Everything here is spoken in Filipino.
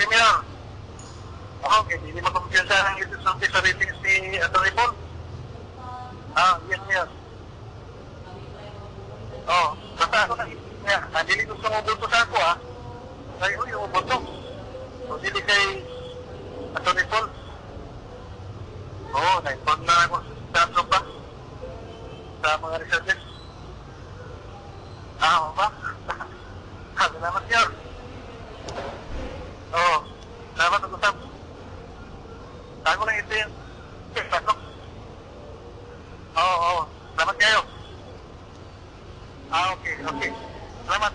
Okay, Mayor. Okay, hindi makumpiyansa ang ito sa ratings ni Atty. Paul. Yes, Mayor. Basta ako na. Hindi gusto mo buto sa ako, Kaya yung buto. So, hindi kay Atty. Paul. Na-inform na ako sa tropa. Sa mga researchers. Ba? Salamat, Mayor. Salamat ang usap. Tago lang ito yan. Pasok. Salamat kayo. Okay. Salamat.